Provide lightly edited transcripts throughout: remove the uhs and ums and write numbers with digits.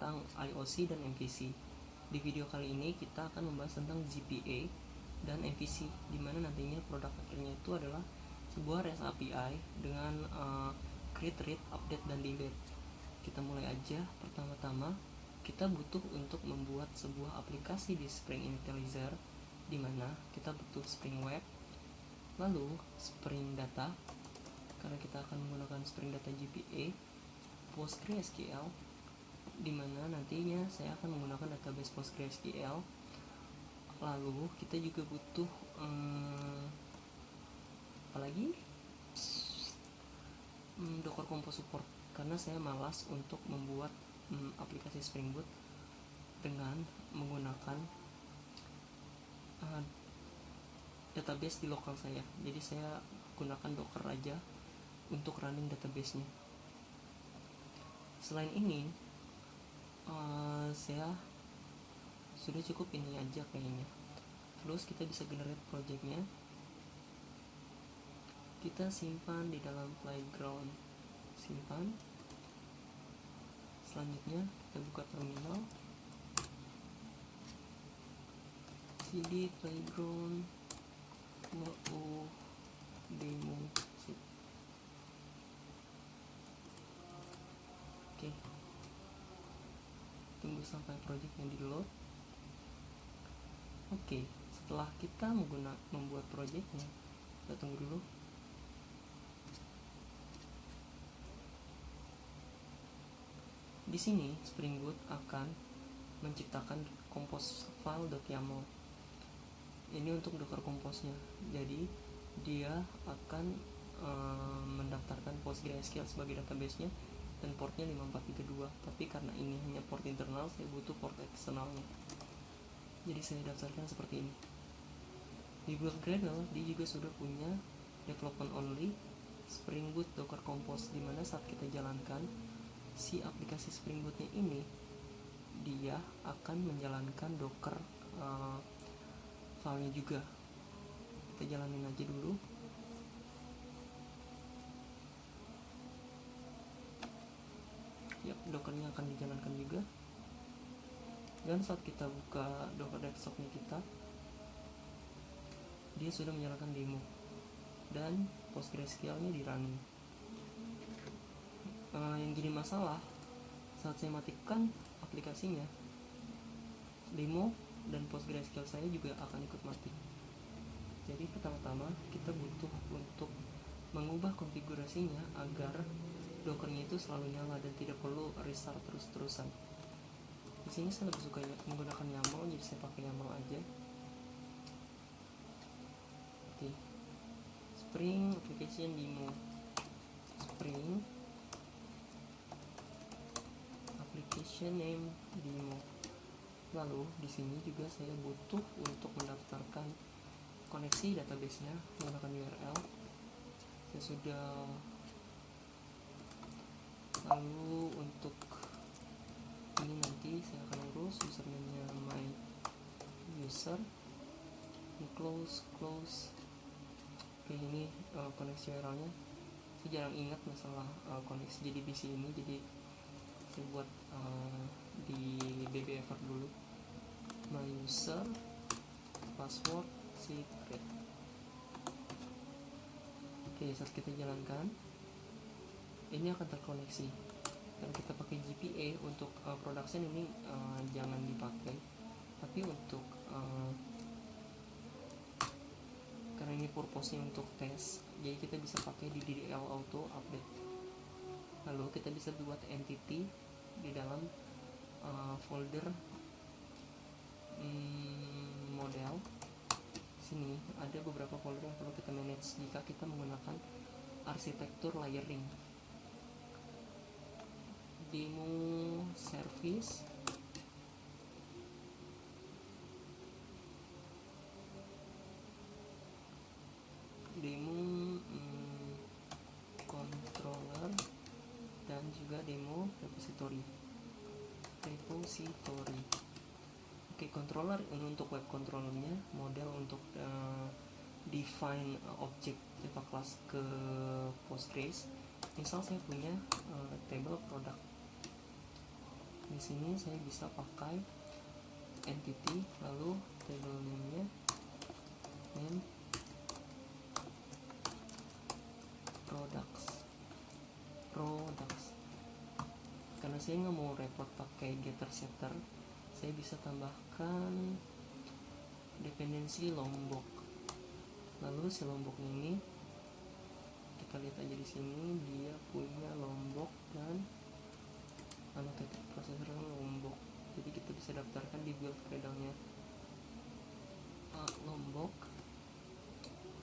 tentang IOC dan MVC. Di video kali ini kita akan membahas tentang GPA dan MVC, dimana nantinya produk akhirnya itu adalah sebuah REST API dengan create, read, update, dan delete. Kita mulai aja. Pertama-tama kita butuh untuk membuat sebuah aplikasi di Spring Intellizer, dimana kita butuh Spring Web, lalu Spring Data, karena kita akan menggunakan Spring Data GPA, PostgreSQL, dimana nantinya saya akan menggunakan database PostgreSQL. Lalu kita juga butuh apalagi Docker Compose Support, karena saya malas untuk membuat aplikasi Spring Boot dengan menggunakan database di lokal saya. Jadi saya gunakan Docker aja untuk running database-nya. Selain ini saya sudah cukup ini aja kayaknya. Terus kita bisa generate project-nya, kita simpan di dalam playground, simpan. Selanjutnya kita buka terminal, cd playground demo. Oke, tunggu sampai projectnya di load. Oke, setelah kita membuat projectnya, kita tunggu dulu. Di sini Spring Boot akan menciptakan compose file.yaml. Ini untuk Docker Compose-nya. Jadi dia akan mendaftarkan PostgreSQL sebagai database-nya dan portnya 5432. Tapi karena ini hanya port internal, saya butuh port eksternalnya. Jadi saya daftarkan seperti ini. Di build Gradle dia juga sudah punya development only Spring Boot Docker Compose, dimana saat kita jalankan si aplikasi Spring Boot-nya ini, dia akan menjalankan Docker filenya juga. Kita jalanin aja dulu. Yap, Dockernya akan dijalankan juga. Dan saat kita buka Docker desktopnya kita, dia sudah menyalakan demo dan PostgreSQL-nya di running. Yang jadi masalah saat saya matikan aplikasinya, demo dan PostgreSQL saya juga akan ikut mati. Jadi pertama-tama kita butuh untuk mengubah konfigurasinya agar Dockernya itu selalu nyala dan tidak perlu restart terus-terusan. Di sini saya lebih suka menggunakan YAML, jadi saya pakai YAML aja. Oke. Spring Application Demo, Spring Application Name Demo. Lalu di sini juga saya butuh untuk mendaftarkan koneksi database-nya menggunakan URL. Saya sudah. Lalu untuk ini nanti saya akan urus username-nya my user, close. Oke, ini koneksi URL-nya. Saya jarang ingat masalah koneksi JDBC ini, jadi saya buat di BBFR dulu. My user, password, secret. Oke, saat kita jalankan, ini akan terkoneksi. Dan kita pakai GPA untuk production ini jangan dipakai. Tapi untuk karena ini purpose-nya untuk tes, jadi kita bisa pakai di DDL auto update. Lalu kita bisa buat entity di dalam folder model. Sini ada beberapa folder yang perlu kita manage jika kita menggunakan arsitektur layering. Demo service, demo controller, dan juga demo repository. Oke, controller ini untuk web controllernya, model untuk define object Java class ke Postgres. Misal saya punya table product. Di sini saya bisa pakai entity, lalu table name-nya name products. Karena saya nggak mau repot pakai getter setter, saya bisa tambahkan dependensi Lombok. Lalu si Lombok ini kita lihat aja di sini, dia punya Lombok dan annotated processor Lombok. Jadi kita bisa daftarkan di build Gradle-nya Lombok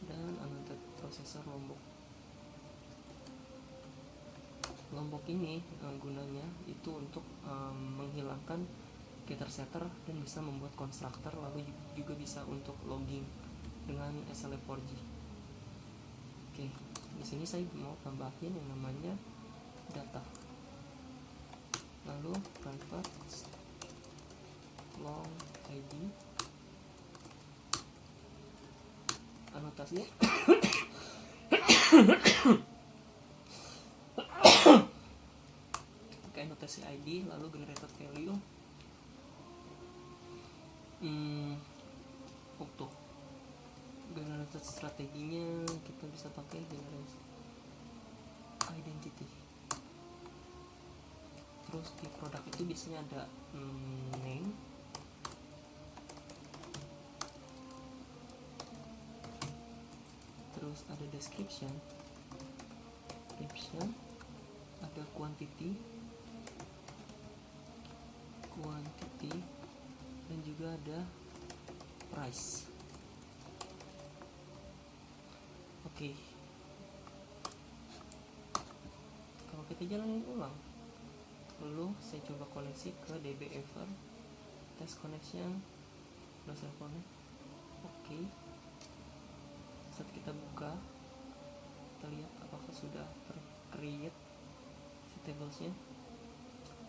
dan annotated processor Lombok. Lombok ini gunanya itu untuk menghilangkan getter setter dan bisa membuat konstruktor, lalu juga bisa untuk logging dengan SLA4J. Oke, di sini saya mau tambahin yang namanya data. Lalu private long ID, anotasinya pakai anotasi ID, lalu generated value untuk generated strateginya kita bisa pakai generate identity. Terus di produk itu biasanya ada name, terus ada description, ada quantity, dan juga ada price. Oke. Kalau kita jalanin ulang, lalu saya coba koneksi ke dbever, test connection, browser connect. Oke. Saat kita buka, kita lihat apakah sudah ter-create si tablesnya.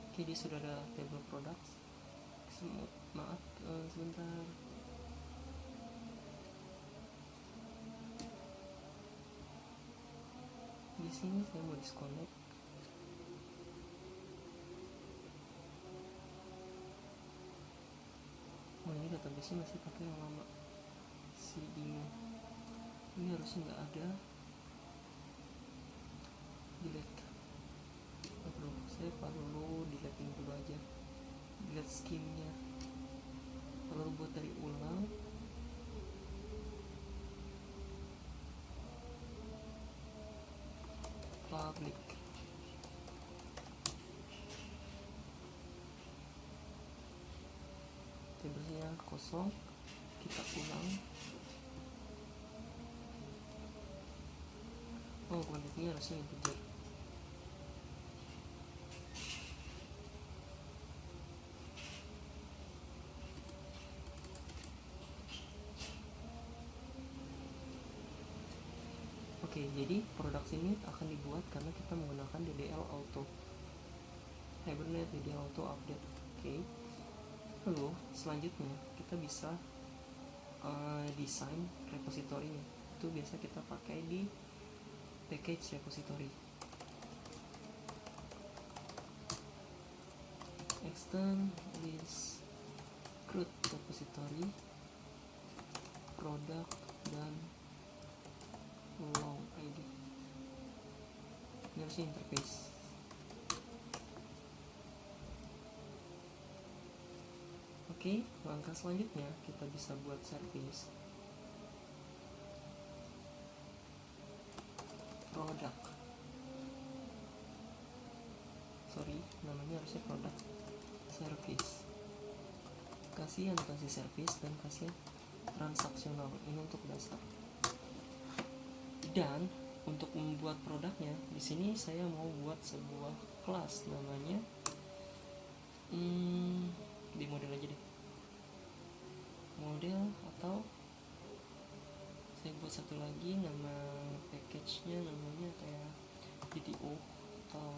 Oke, dia sudah ada table products. Maaf, sebentar. Di sini saya mau disconnect. Ini database-nya masih pakai yang lama. Ini harusnya nggak ada. Delete. Saya perlu delete ini dulu aja. Delete scheme-nya. Lalu buat dari ulang. Public. Tabelnya kosong, kita ulang. Oh, kuantitasnya harusnya integer. Oke, jadi produk ini akan dibuat karena kita menggunakan DDL Auto Hibernate, DDL Auto Update. Oke. Lalu selanjutnya kita bisa desain repositorinya. Itu biasa kita pakai di package repository. Extend list CRUD repository, product, dan long ID. Ini harusnya interface. Oke, langkah selanjutnya kita bisa buat service. Product. Namanya harusnya product service. Kasih anotasi service dan kasih transaksional. Ini untuk dasar. Dan untuk membuat produknya, di sini saya mau buat sebuah kelas namanya di model aja deh. Model, atau saya buat satu lagi nama package-nya namanya kayak GTO atau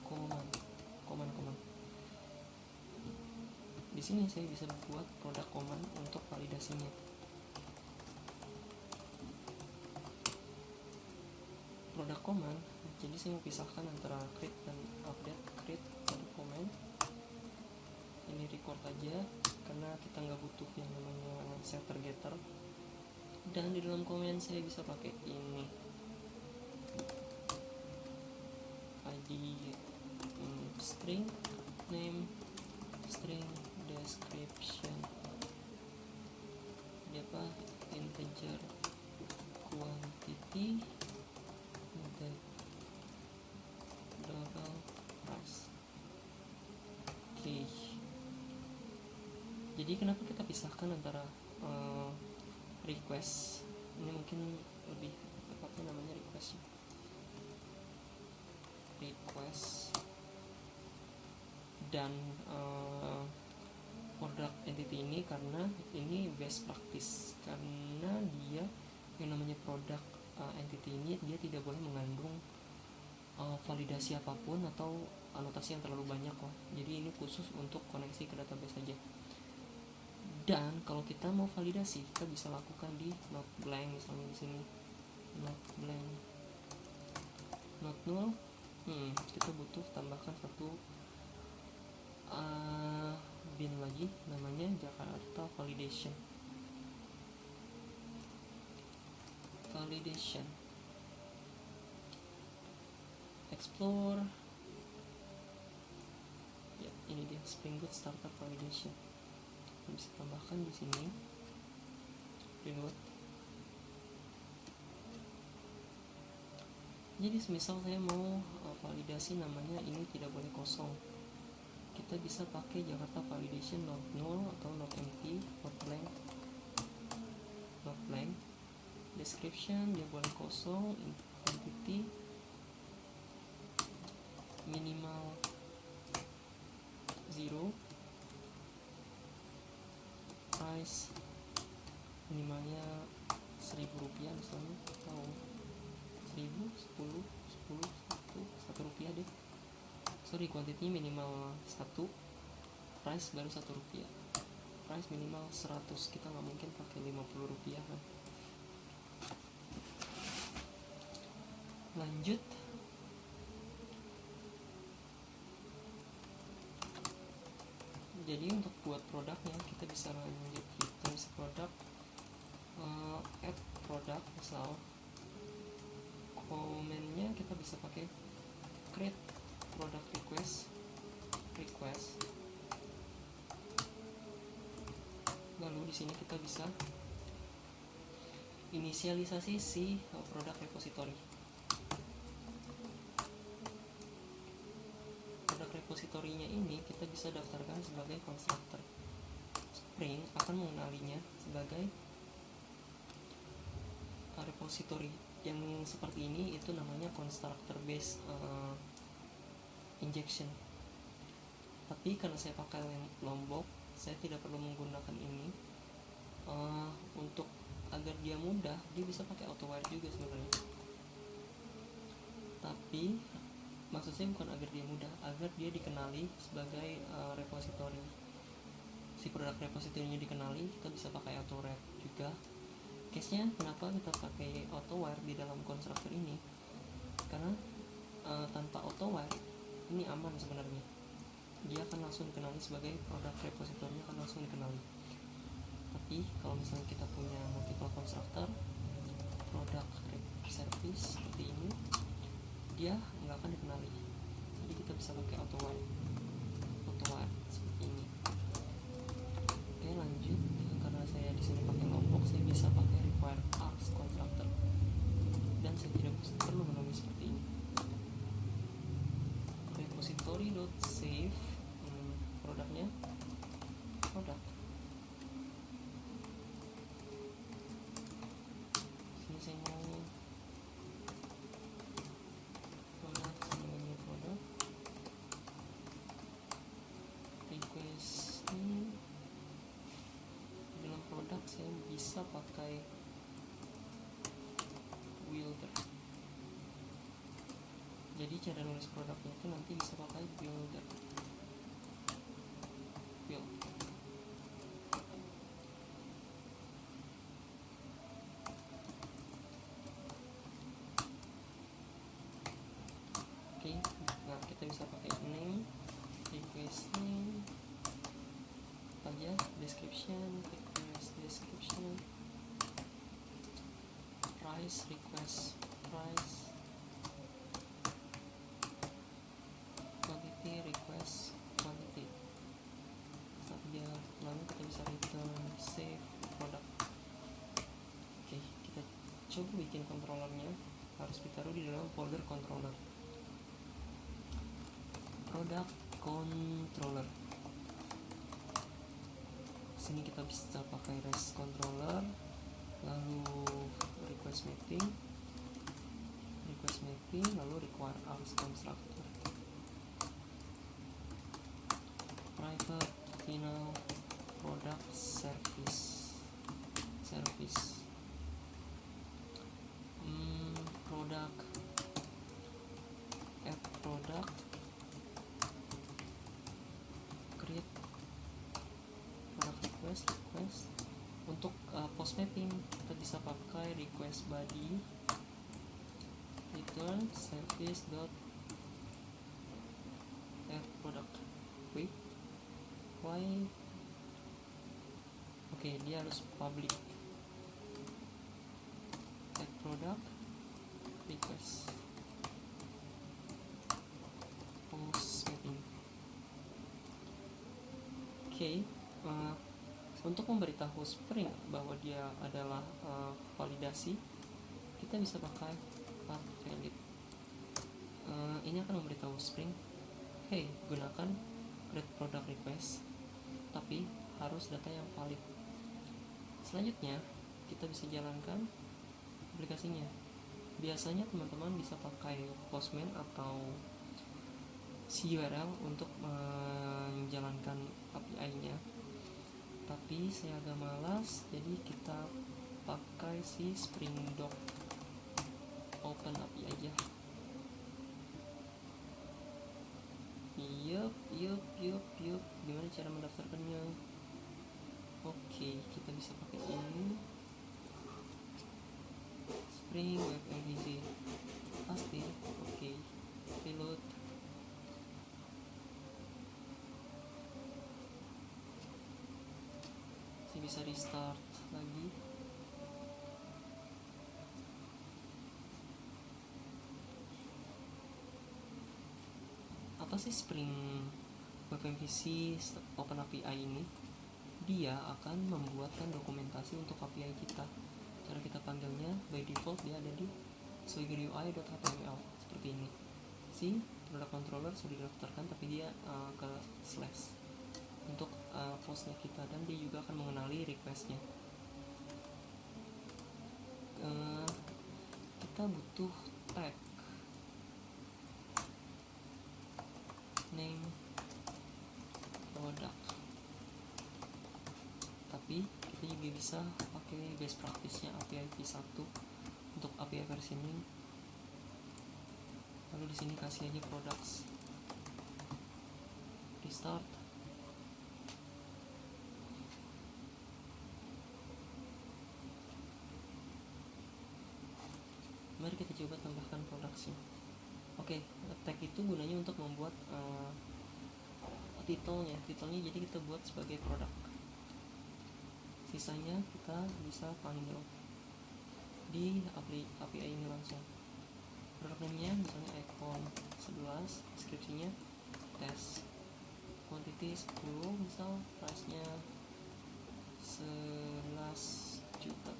command. Di sini saya bisa buat produk command untuk validasinya. Produk command, jadi saya mau pisahkan antara create dan update. Create produk command, karena kita nggak butuh yang namanya setter getter. Dan di dalam komen saya bisa pakai ini id string name string description, dia apa integer quantity the double price. Oke. Jadi kenapa kita pisahkan antara request, ini mungkin lebih tepatnya namanya request dan product entity ini, karena ini best practice, karena dia yang namanya product entity ini dia tidak boleh mengandung validasi apapun atau anotasi yang terlalu banyak lah. Jadi ini khusus untuk koneksi ke database saja. Dan kalau kita mau validasi, kita bisa lakukan di not blank, misalnya di sini not blank, not null. Kita butuh tambahkan satu bin lagi, namanya Jakarta validation. Explore. Ya, ini dia Spring Boot Starter Validation. Bisa tambahkan di sini reload. Jadi semisal saya mau validasi namanya ini tidak boleh kosong, kita bisa pakai Jakarta validation not null atau not empty, not blank. Description dia boleh kosong, quantity minimal 0, price minimalnya Rp1.000 misalnya, atau 1.000, 10, 1 rupiah deh. Sorry, quantity minimal 1, price baru Rp1. Price minimal 100, kita nggak mungkin pakai Rp50 kan. Lanjut. Jadi untuk buat produknya kita bisa lanjut hitung produk, add product, misal komennya kita bisa pakai create product request. Lalu di sini kita bisa inisialisasi si produk repository. Repositorinya ini kita bisa daftarkan sebagai constructor. Spring akan mengenalinya sebagai repository yang seperti ini, itu namanya constructor based injection. Tapi karena saya pakai Lombok, saya tidak perlu menggunakan ini. Untuk agar dia mudah, dia bisa pakai AutoWire juga sebenarnya. Tapi maksud saya bukan agar dia mudah, agar dia dikenali sebagai repository. Si produk repositorinya dikenali, kita bisa pakai AutoWire juga. Case-nya kenapa kita pakai AutoWire di dalam constructor ini? Karena tanpa AutoWire ini aman sebenarnya. Dia akan langsung dikenali sebagai produk repositorinya, akan langsung dikenali. Tapi kalau misalnya kita punya multiple constructor, produk service seperti ini, dia nggak akan dikenali. Jadi kita bisa pakai AutoWire seperti ini. Oke, lanjut. Karena saya di sini pakai Lombok, saya bisa pakai require args constructor, dan saya tidak perlu menulis seperti ini. Repository.save produknya produk. Sini saya mau saya bisa pakai builder. Jadi cara nulis produknya itu nanti bisa pakai builder. Oke, nah kita bisa pakai name, request name aja. description, request description, price, request price, quantity, request quantity. Saat dia lalu kita bisa return save product. Oke, kita coba bikin controllernya. Harus ditaruh di dalam folder controller. Product controller. Sini kita bisa pakai REST controller, lalu request mapping, lalu require as constructor, private final product service, product add product, create product request. Untuk post mapping kita bisa pakai request body return service dot add product. Wait, why? Oke, dia harus public. Add product request post mapping. Oke, untuk memberitahu Spring bahwa dia adalah validasi, kita bisa pakai part valid. Ini akan memberitahu Spring, hey, gunakan create product request, tapi harus data yang valid. Selanjutnya kita bisa jalankan aplikasinya. Biasanya teman-teman bisa pakai Postman atau CURL untuk menjalankan API-nya, tapi saya agak malas, jadi kita pakai si Spring Doc Open API aja. Yup, gimana cara mendaftarkannya? Oke, kita bisa pakai ini Spring Web MVC pasti. Oke, reload. Saya bisa restart lagi. Apa sih Spring Web MVC Open API ini? Dia akan membuatkan dokumentasi untuk API kita. Cara kita panggilnya by default dia ada di swagger.ui.html seperti ini. Si product controller sudah didaftarkan, tapi dia ke slash untuk postnya kita, dan dia juga akan mengenali requestnya. Kita butuh tag name product, tapi kita juga bisa pakai best practice-nya API v1 untuk API versioning. Lalu di sini kasih aja products, restart. Mari kita coba tambahkan production. Oke, tag itu gunanya untuk membuat titelnya jadi kita buat sebagai produk. Sisanya kita bisa panggil di API ini langsung. Produk name-nya misalnya iPhone 11, deskripsinya tes, quantity 10, misal price-nya 11 juta,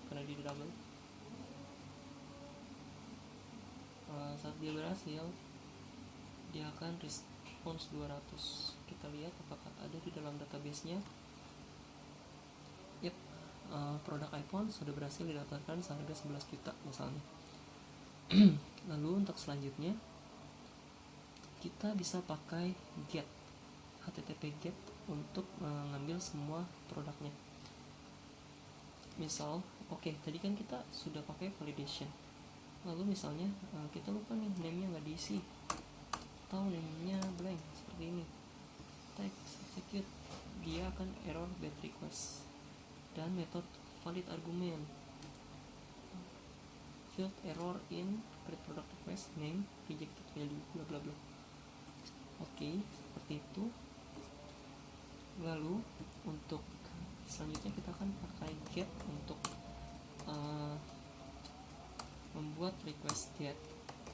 karena di double. Saat dia berhasil, dia akan response 200. Kita lihat apakah ada di dalam database-nya. Yep, produk iPhone sudah berhasil didaftarkan seharga 11 juta misalnya. Lalu untuk selanjutnya kita bisa pakai get, HTTP get untuk mengambil semua produknya. Misal, oke, tadi kan kita sudah pakai validation. Lalu misalnya kita lupa nih name-nya nggak diisi, atau name-nya blank seperti ini. Text execute, dia akan error bad request, dan method valid argument field error in create product request name rejected value bla bla bla. Oke, seperti itu. Lalu untuk selanjutnya kita akan pakai get untuk membuat request get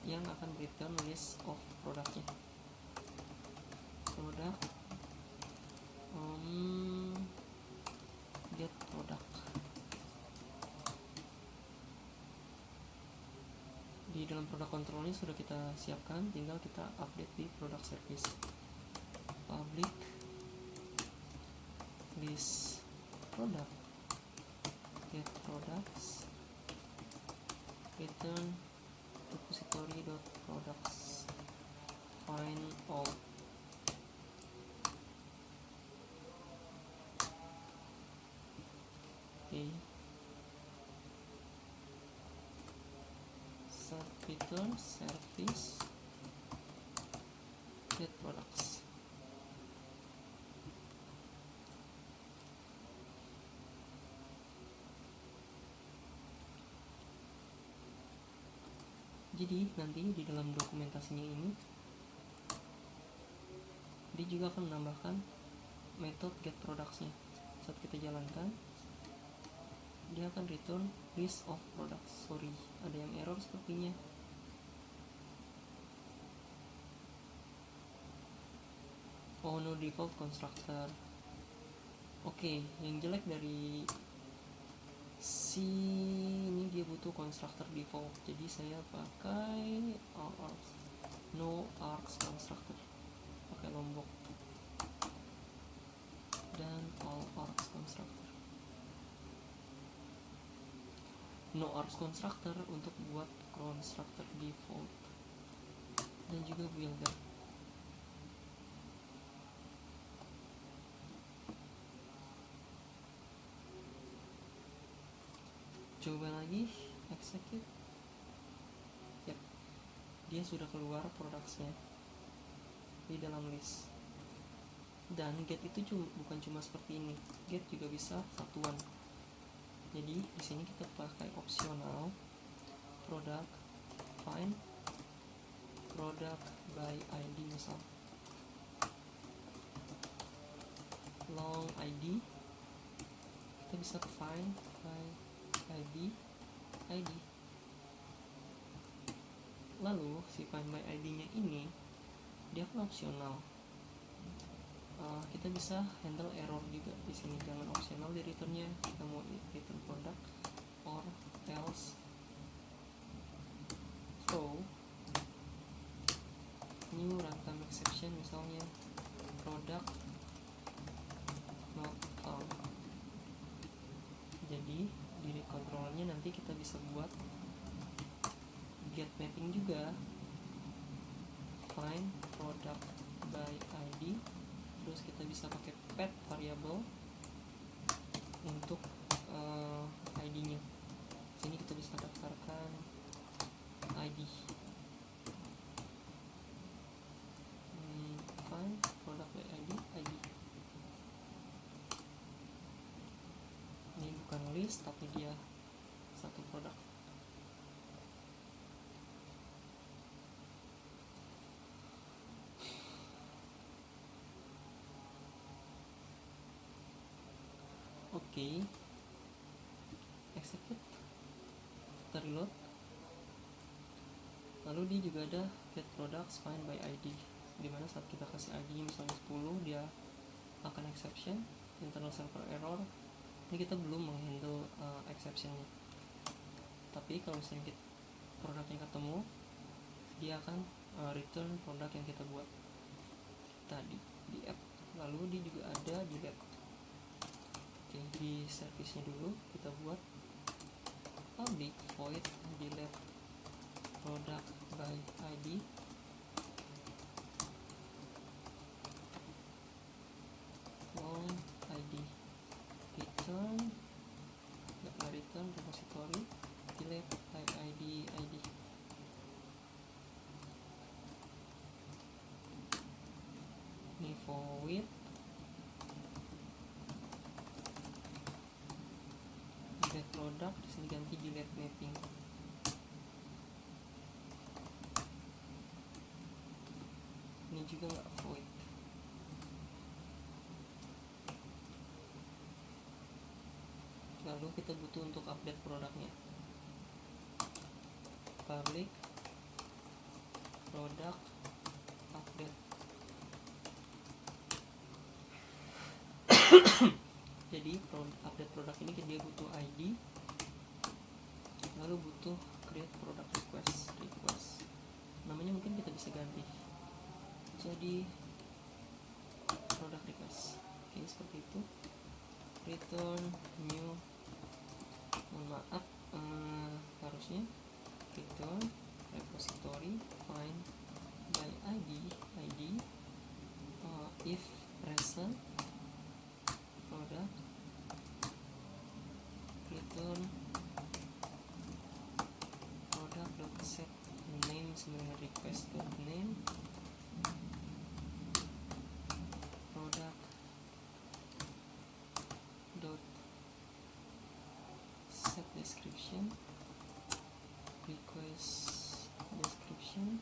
yang akan return list of produknya. Produk get product. Di dalam produk controlnya sudah kita siapkan, tinggal kita update di product service. Public list product get products return repository.products find all. Okay. Return service get products. Jadi nanti di dalam dokumentasinya ini dia juga akan menambahkan metode get products-nya. Saat kita jalankan, dia akan return list of products. Sorry, ada yang error sepertinya. Oh, no default constructor. Oke, yang jelek dari si ini dia butuh constructor default. Jadi saya pakai no args constructor, pakai lombok dan all args constructor. No args constructor untuk buat constructor default dan juga builder. Coba lagi execute. Yap, dia sudah keluar produknya di dalam list. Dan get itu bukan cuma seperti ini, get juga bisa satuan. Jadi di sini kita pakai opsional product find product by ID, misal long ID, kita bisa find by ID. Lalu si find by ID-nya ini dia kan opsional. Kita bisa handle error juga di sini. Jangan opsional di returnnya. Kita mau return product or else. So new runtime exception, misalnya product not found. Jadi di controllernya nanti kita bisa buat get mapping juga, find product by ID, terus kita bisa pakai pet variable untuk ID-nya. Sini kita bisa daftarkan ID. Find product by ID. Ini bukan list tapi dia satu produk. Oke, execute, kita reload. Lalu dia juga ada get products find by ID, dimana saat kita kasih ID misalnya 10, dia akan exception, internal server error. Ini kita belum menghandle exceptionnya, tapi kalau misalnya produknya ketemu, dia akan return produk yang kita buat tadi di app. Lalu dia juga ada delete. Oke, di service-nya dulu kita buat public void delete product by ID long ID return repository delete by ID. Ini void delete product, disini ganti delete mapping. Ini juga nggak void. lalu kita butuh untuk update produknya. Public product update. Jadi update produk ini dia butuh ID, lalu butuh create product request. Namanya mungkin kita bisa ganti jadi product request. Oke, seperti itu. Return new, mohon maaf, harusnya return repository find by ID if present product return product.set name sebenarnya request.name product dot set description request description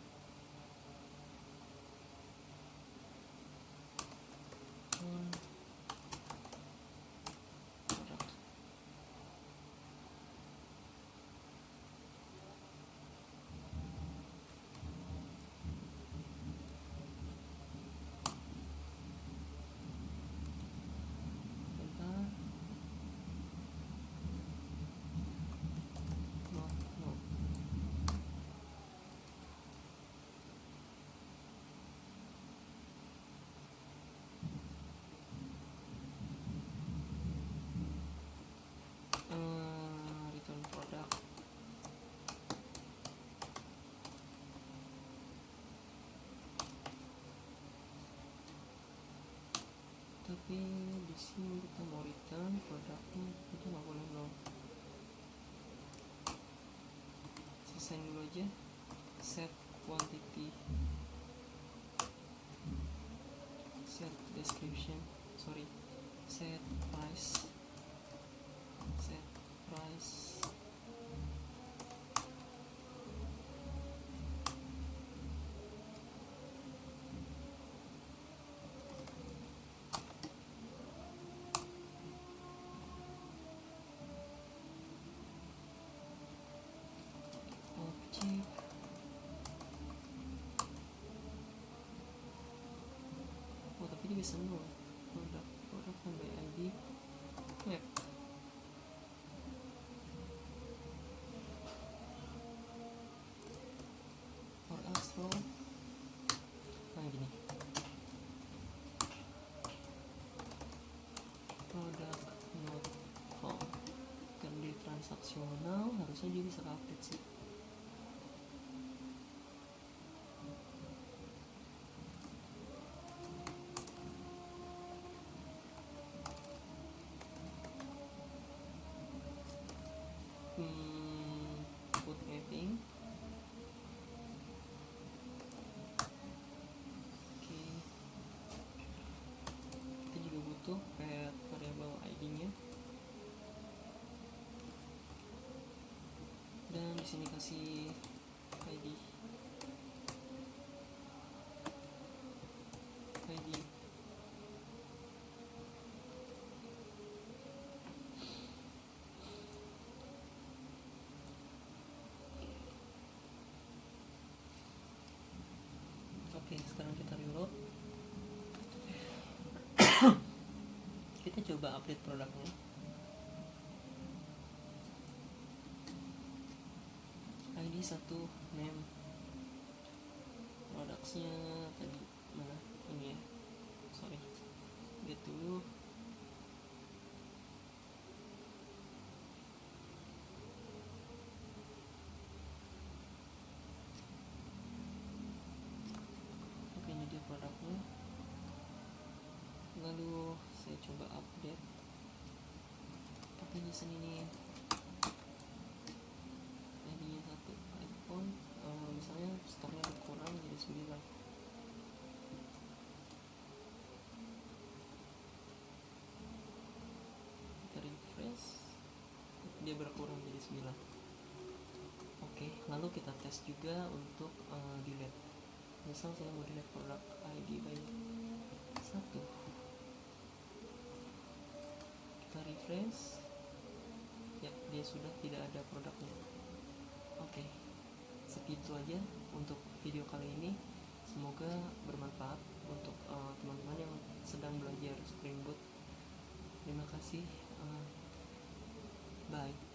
product. Bentar. No. Return product. Tapi di sini kita mau return produknya, kita nggak boleh no. Selesai dulu aja. Set quantity, set description, set price, object. Oh, tapi dia bisa no. Produk by ID map. Or else row. Nah, gini. Produk not found. Kan di transaksional harusnya dia bisa update sih. Put mapping. Oke. Kita juga butuh kayak variable ID-nya. Dan di sini kasih ID. Oke, sekarang kita reload. Kita coba update produknya. ID 1, name, productsnya tadi mana? Ini ya, get dulu. Oke, ini dia produknya. Lalu saya coba update pakai di sini nih, ID-nya 1 iPhone, misalnya stoknya berkurang jadi 9. Kita refresh, dia berkurang jadi 9. Oke, lalu kita tes juga untuk delete. Misal saya mau delete produk ID by 1, kita refresh, dia sudah tidak ada produknya. Oke, segitu aja untuk video kali ini. Semoga bermanfaat untuk teman-teman yang sedang belajar Spring Boot. Terima kasih. Bye.